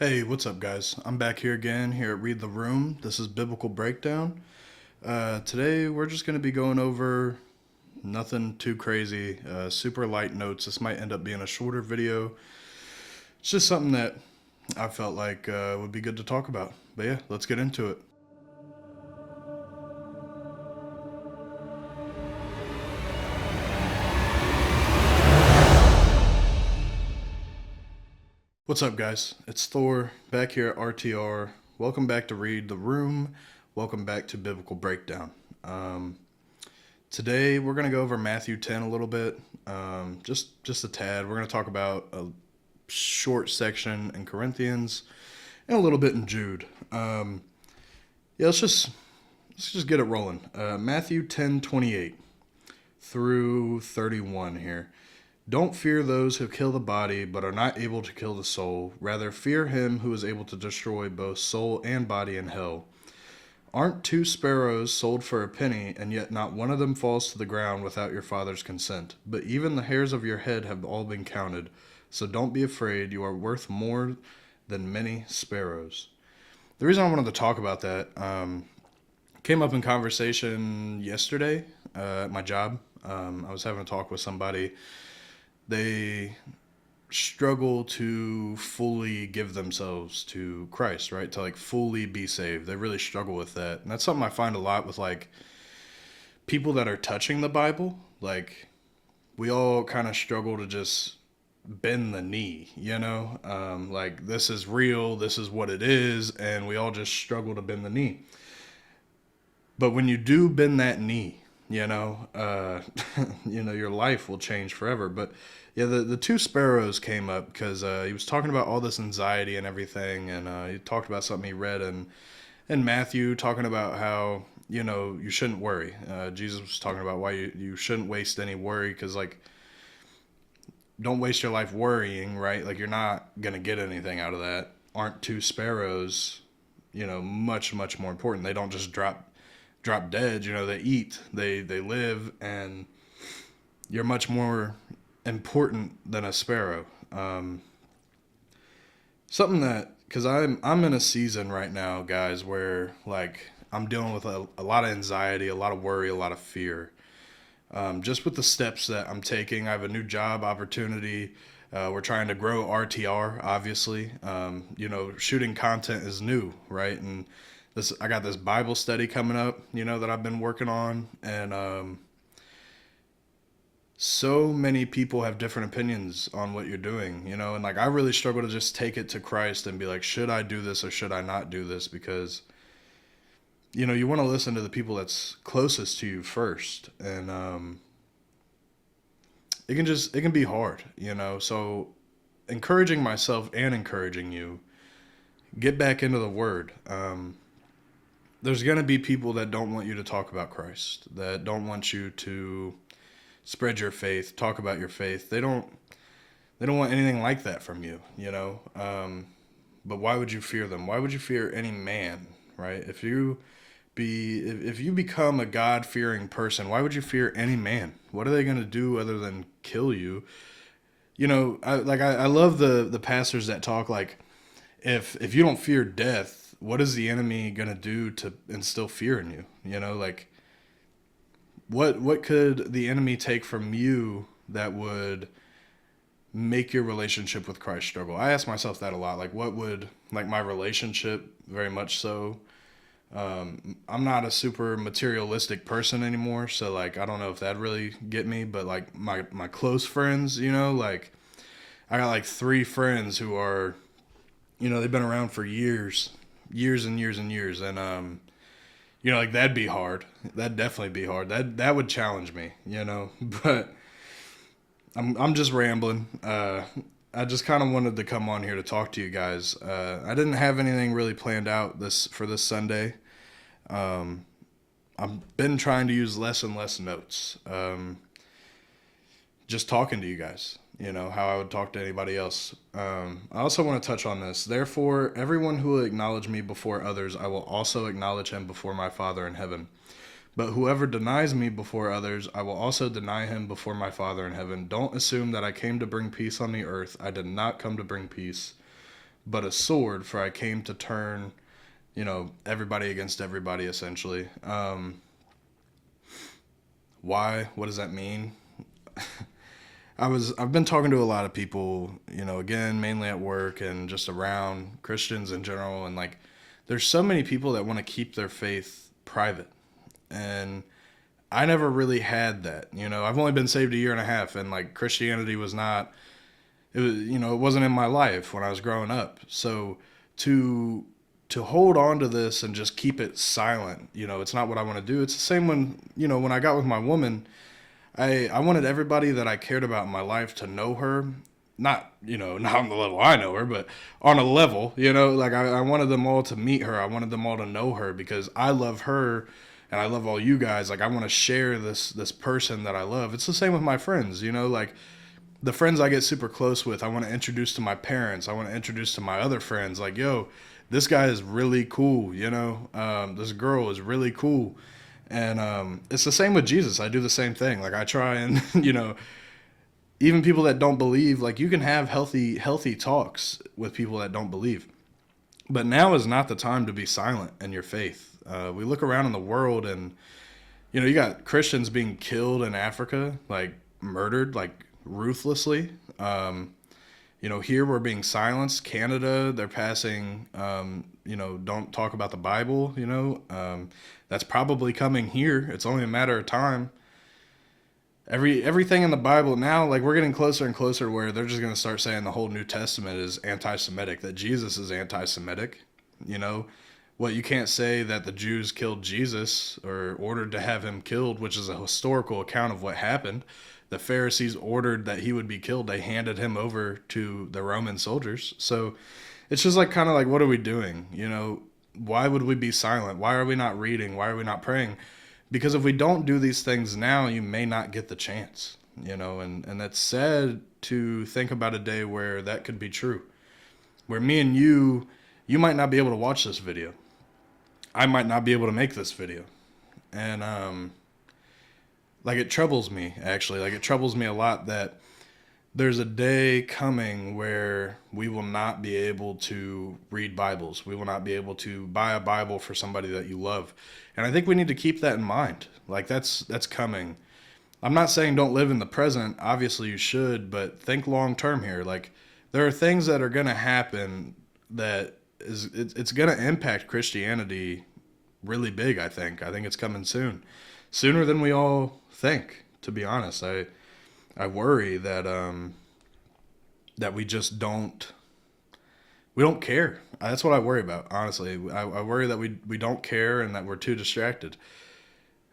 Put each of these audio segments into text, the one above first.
Hey, what's up, guys? I'm back here again here at Read the Room. This is Biblical Breakdown. Today, we're just going to be going over nothing too crazy, super light notes. This might end up being a shorter video. It's just something that I felt like would be good to talk about. But yeah, let's get into it. What's up, guys? It's Thor back here at RTR. Welcome back to Read the Room. Welcome back to Biblical Breakdown. Today we're going to go over Matthew 10 a little bit, just a tad. We're going to talk about a short section in Corinthians and a little bit in Jude. Yeah, let's just get it rolling. Matthew 10:28 through 31 here. Don't fear those who kill the body, but are not able to kill the soul. Rather, fear him who is able to destroy both soul and body in hell. Aren't two sparrows sold for a penny, and yet not one of them falls to the ground without your Father's consent? But even the hairs of your head have all been counted. So don't be afraid, you are worth more than many sparrows. The reason I wanted to talk about that came up in conversation yesterday at my job. I was having a talk with somebody. They struggle to fully give themselves to Christ, right? To like fully be saved. They really struggle with that. And that's something I find a lot with like people that are touching the Bible. Like we all kind of struggle to just bend the knee, you know? Like this is real, this is what it is, and we all just struggle to bend the knee. But when you do bend that knee, your life will change forever. But yeah, the two sparrows came up because he was talking about all this anxiety and everything, and he talked about something he read in Matthew, talking about how you shouldn't worry. Jesus was talking about why you shouldn't waste any worry, because like don't waste your life worrying, right? Like you're not gonna get anything out of that. Aren't two sparrows, much more important? They don't just drop dead. They eat, they live, and you're much more important than a sparrow. Something that, because I'm in a season right now, guys, where like I'm dealing with a lot of anxiety, a lot of worry, a lot of fear. Just with the steps that I'm taking, I have a new job opportunity. We're trying to grow RTR, obviously. Shooting content is new, right? And I got this Bible study coming up, that I've been working on, and so many people have different opinions on what you're doing, and like I really struggle to just take it to Christ and be like, should I do this or should I not do this? Because you want to listen to the people that's closest to you first, and it can be hard, So encouraging myself and encouraging you, get back into the Word. There's going to be people that don't want you to talk about Christ, that don't want you to spread your faith, talk about your faith. They don't want anything like that from you. But why would you fear them? Why would you fear any man, right? If you become a God-fearing person, why would you fear any man? What are they going to do other than kill you? I love the pastors that talk like, if you don't fear death, what is the enemy gonna do to instill fear in you? Like what could the enemy take from you that would make your relationship with Christ struggle? I ask myself that a lot. Like what would, like, my relationship, very much so. I'm not a super materialistic person anymore, so like I don't know if that really get me, but like my close friends, like I got like three friends who are, they've been around for years and years and years, and like that'd be hard. That'd definitely be hard. That would challenge me, But I'm just rambling. I just kind of wanted to come on here to talk to you guys. I didn't have anything really planned out for this Sunday. I've been trying to use less and less notes. Just talking to you guys, how I would talk to anybody else. I also want to touch on this. Therefore, everyone who will acknowledge me before others, I will also acknowledge him before my Father in heaven. But whoever denies me before others, I will also deny him before my Father in heaven. Don't assume that I came to bring peace on the earth. I did not come to bring peace, but a sword, for I came to turn, everybody against everybody, essentially. Why? What does that mean? I've been talking to a lot of people, again, mainly at work and just around Christians in general, and like there's so many people that want to keep their faith private. And I never really had that. I've only been saved a year and a half, and like Christianity was not, it was, it wasn't in my life when I was growing up. So to hold on to this and just keep it silent, it's not what I want to do. It's the same when, when I got with my woman, I wanted everybody that I cared about in my life to know her. Not, not on the level I know her, but on a level, like I wanted them all to meet her. I wanted them all to know her because I love her and I love all you guys. Like I want to share this person that I love. It's the same with my friends, like the friends I get super close with, I want to introduce to my parents. I want to introduce to my other friends. Like, yo, this guy is really cool, this girl is really cool. And it's the same with Jesus. I do the same thing. Like I try and, even people that don't believe, like you can have healthy talks with people that don't believe. But now is not the time to be silent in your faith. We look around in the world and, you got Christians being killed in Africa, like murdered, like ruthlessly. Here we're being silenced. Canada, they're passing, don't talk about the Bible, that's probably coming here. It's only a matter of time. Everything in the Bible now, like we're getting closer and closer where they're just going to start saying the whole New Testament is anti-Semitic, that Jesus is anti-Semitic. What you can't say that the Jews killed Jesus or ordered to have him killed, which is a historical account of what happened. The Pharisees ordered that he would be killed. They handed him over to the Roman soldiers. So it's just like kind of like, what are we doing? Why would we be silent? Why are we not reading? Why are we not praying? Because if we don't do these things now, you may not get the chance, and that's sad to think about a day where that could be true. Where me and you might not be able to watch this video. I might not be able to make this video. And, like it troubles me, actually. Like it troubles me a lot that there's a day coming where we will not be able to read Bibles. We will not be able to buy a Bible for somebody that you love. And I think we need to keep that in mind. Like that's coming. I'm not saying don't live in the present. Obviously you should, but think long term here. Like there are things that are going to happen that it's going to impact Christianity really big, I think. I think it's coming soon. Sooner than we all think, to be honest. I worry that that we just don't care. That's what I worry about, honestly. I worry that we don't care and that we're too distracted.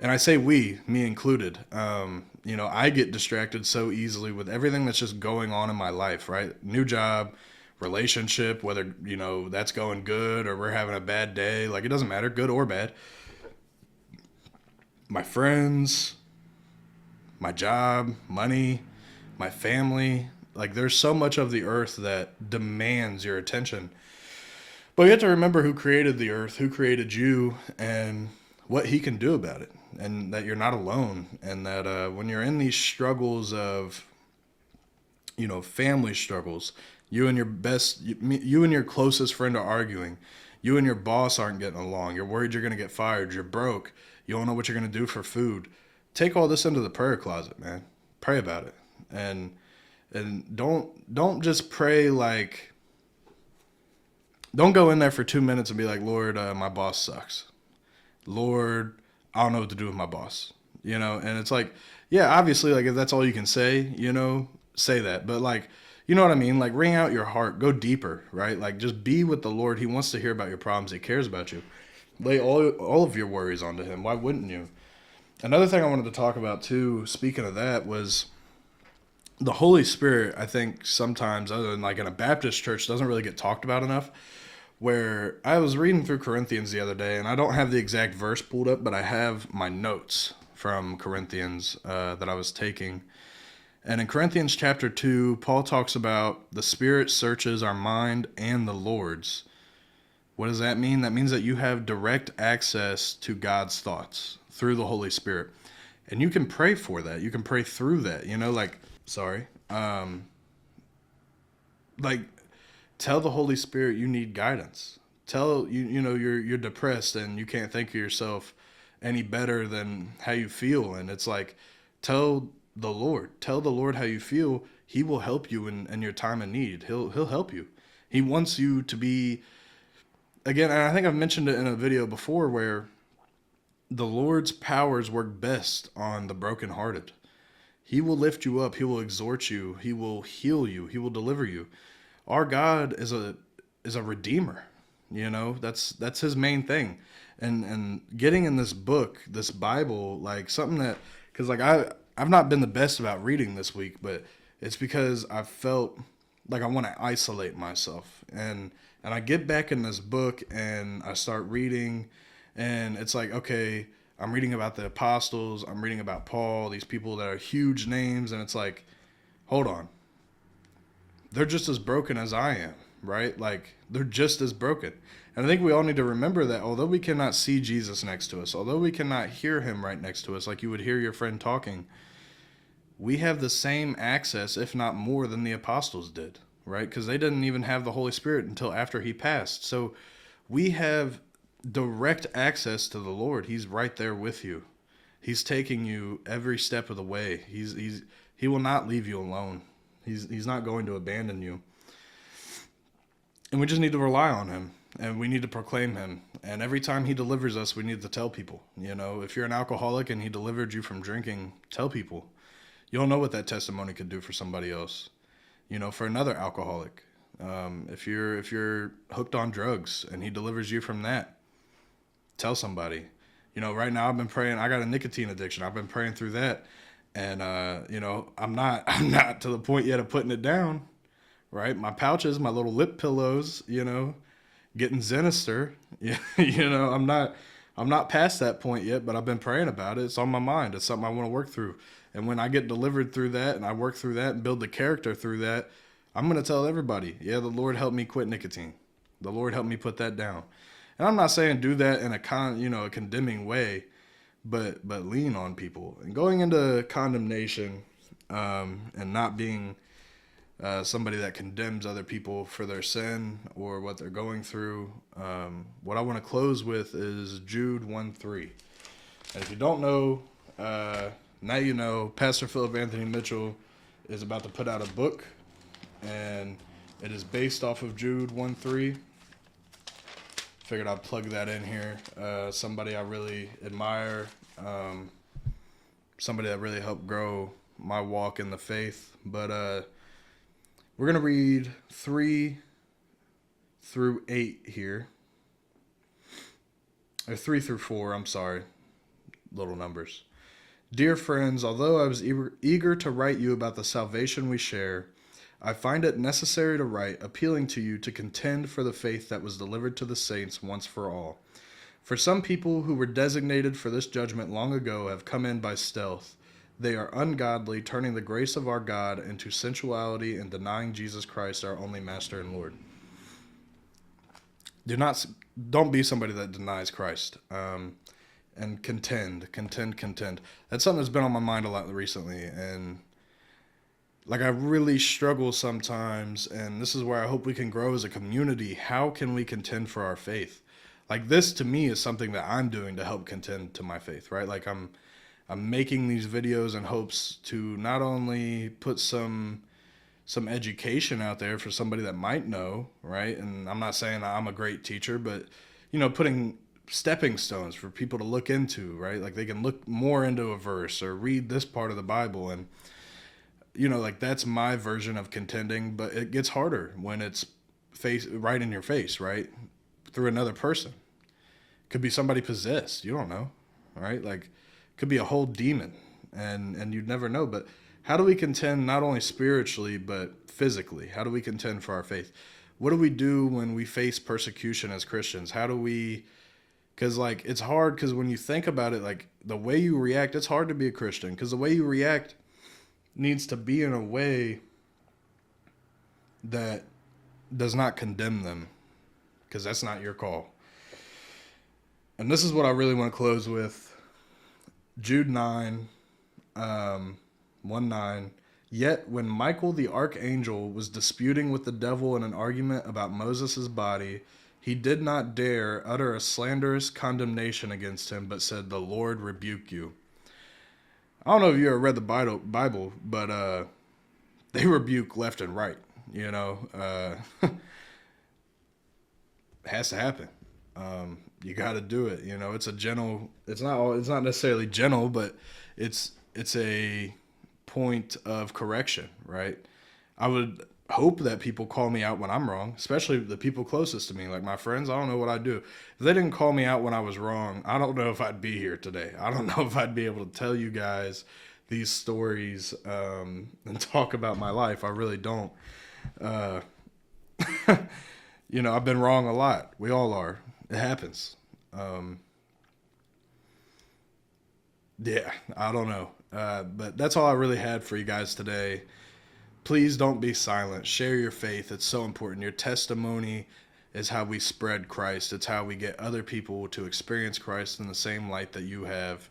And I say we, me included. I get distracted so easily with everything that's just going on in my life, right? New job, relationship, whether, that's going good or we're having a bad day. Like, it doesn't matter, good or bad. My friends, my job, money, my family. Like, there's so much of the earth that demands your attention. But you have to remember who created the earth, who created you, and what he can do about it. And that you're not alone. And that when you're in these struggles of, family struggles, you and your closest friend are arguing. You and your boss aren't getting along. You're worried you're going to get fired. You're broke. You don't know what you're going to do for food. Take all this into the prayer closet, man. Pray about it. And don't just pray like, don't go in there for 2 minutes and be like, Lord, my boss sucks. Lord, I don't know what to do with my boss. And it's like, yeah, obviously, like if that's all you can say, say that. But like, you know what I mean? Like wring out your heart, go deeper, right? Like just be with the Lord. He wants to hear about your problems. He cares about you. Lay all of your worries onto him. Why wouldn't you? Another thing I wanted to talk about too, speaking of that, was the Holy Spirit. I think sometimes, other than like in a Baptist church, doesn't really get talked about enough. Where I was reading through Corinthians the other day, and I don't have the exact verse pulled up, but I have my notes from Corinthians that I was taking. And in Corinthians chapter 2, Paul talks about the Spirit searches our mind and the Lord's. What does that mean? That means that you have direct access to God's thoughts through the Holy Spirit. And you can pray for that. You can pray through that. Tell the Holy Spirit you need guidance. Tell you know you're depressed and you can't think of yourself any better than how you feel. And it's like, tell the Lord how you feel. He will help you in your time of need. He'll help you. He wants you to be, again, and I think I've mentioned it in a video before, where the Lord's powers work best on the brokenhearted. He will lift you up. He will exhort you. He will heal you. He will deliver you. Our God is a redeemer. You know, that's his main thing. And getting in this book, this Bible, like something that, because like I've not been the best about reading this week, but it's because I felt like I want to isolate myself. And I get back in this book and I start reading, and it's like, okay, I'm reading about the apostles, I'm reading about Paul, these people that are huge names, and it's like, hold on. They're just as broken as I am, right? Like, they're just as broken. And I think we all need to remember that although we cannot see Jesus next to us, although we cannot hear him right next to us, like you would hear your friend talking, we have the same access, if not more, than the apostles did, right? Because they didn't even have the Holy Spirit until after he passed. So we have direct access to the Lord. He's right there with you. He's taking you every step of the way. He will not leave you alone. He's not going to abandon you. And we just need to rely on him, and we need to proclaim him. And every time he delivers us, we need to tell people. You know, if you're an alcoholic and he delivered you from drinking, tell people. You'll know what that testimony could do for somebody else. You know, for another alcoholic. If you're hooked on drugs and he delivers you from that, tell somebody. You know, right now I've been praying. I got a nicotine addiction. I've been praying through that, and you know, I'm not to the point yet of putting it down. Right, my pouches, my little lip pillows. You know, getting sinister. You know, I'm not past that point yet, but I've been praying about it. It's on my mind. It's something I want to work through. And when I get delivered through that and I work through that and build the character through that, I'm going to tell everybody, yeah, the Lord helped me quit nicotine. The Lord helped me put that down. And I'm not saying do that in a a condemning way, but lean on people. And going into condemnation and not being somebody that condemns other people for their sin or what they're going through, what I want to close with is Jude 1:3. And if you don't know, now you know. Pastor Philip Anthony Mitchell is about to put out a book, and it is based off of Jude 1:3. Figured I'd plug that in here. Somebody I really admire, somebody that really helped grow my walk in the faith. But we're going to read 3 through 8 here. Or 3 through 4, I'm sorry. Little numbers. Dear friends, although I was eager to write you about the salvation we share, I find it necessary to write, appealing to you to contend for the faith that was delivered to the saints once for all. For some people who were designated for this judgment long ago have come in by stealth. They are ungodly, turning the grace of our God into sensuality and denying Jesus Christ, our only Master and Lord. Don't be somebody that denies Christ. And contend. That's something that's been on my mind a lot recently, and like I really struggle sometimes, and this is where I hope we can grow as a community. How can we contend for our faith? Like, this to me is something that I'm doing to help contend to my faith, right? Like I'm making these videos in hopes to not only put some education out there for somebody that might know, right? And I'm not saying I'm a great teacher, but you know, putting stepping stones for people to look into, right? Like they can look more into a verse or read this part of the Bible, and you know, like that's my version of contending. But it gets harder when it's right in your face, right? Through another person. Could be somebody possessed, you don't know, right? Like could be a whole demon, and you'd never know. But how do we contend not only spiritually but physically? How do we contend for our faith? What do we do when we face persecution as Christians? How do we, because like it's hard, because when you think about it, like the way you react, it's hard to be a Christian, because the way you react needs to be in a way that does not condemn them, because that's not your call. And this is what I really want to close with. Jude 9, 1:9. Yet when Michael the archangel was disputing with the devil in an argument about Moses' body, he did not dare utter a slanderous condemnation against him, but said, "The Lord rebuke you." I don't know if you ever read the Bible, but they rebuke left and right. You know, it has to happen. You got to do it. You know, it's a gentle. It's not necessarily gentle, but it's a point of correction, right? I would hope that people call me out when I'm wrong, especially the people closest to me, like my friends. I don't know what I'd do. If they didn't call me out when I was wrong, I don't know if I'd be here today. I don't know if I'd be able to tell you guys these stories and talk about my life. I really don't. Uh, you know, I've been wrong a lot. We all are. It happens. Um, yeah, I don't know. But that's all I really had for you guys today. Please don't be silent. Share your faith. It's so important. Your testimony is how we spread Christ. It's how we get other people to experience Christ in the same light that you have.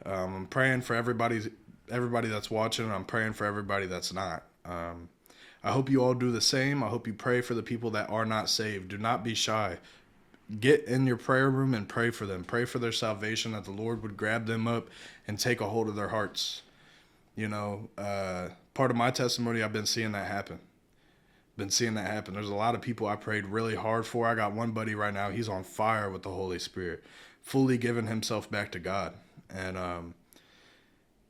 I'm praying for everybody that's watching. I'm praying for everybody that's not. I hope you all do the same. I hope you pray for the people that are not saved. Do not be shy. Get in your prayer room and pray for them. Pray for their salvation, that the Lord would grab them up and take a hold of their hearts. You know, part of my testimony, I've been seeing that happen. There's a lot of people I prayed really hard for. I got one buddy right now. He's on fire with the Holy Spirit, fully giving himself back to God. And,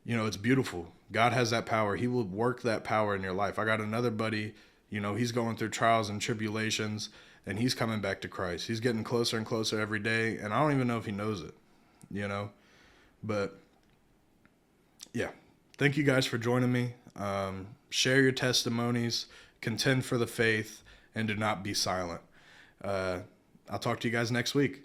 you know, it's beautiful. God has that power. He will work that power in your life. I got another buddy, you know, he's going through trials and tribulations, and he's coming back to Christ. He's getting closer and closer every day, and I don't even know if he knows it, you know. But, yeah, thank you guys for joining me. Share your testimonies, contend for the faith, and do not be silent. I'll talk to you guys next week.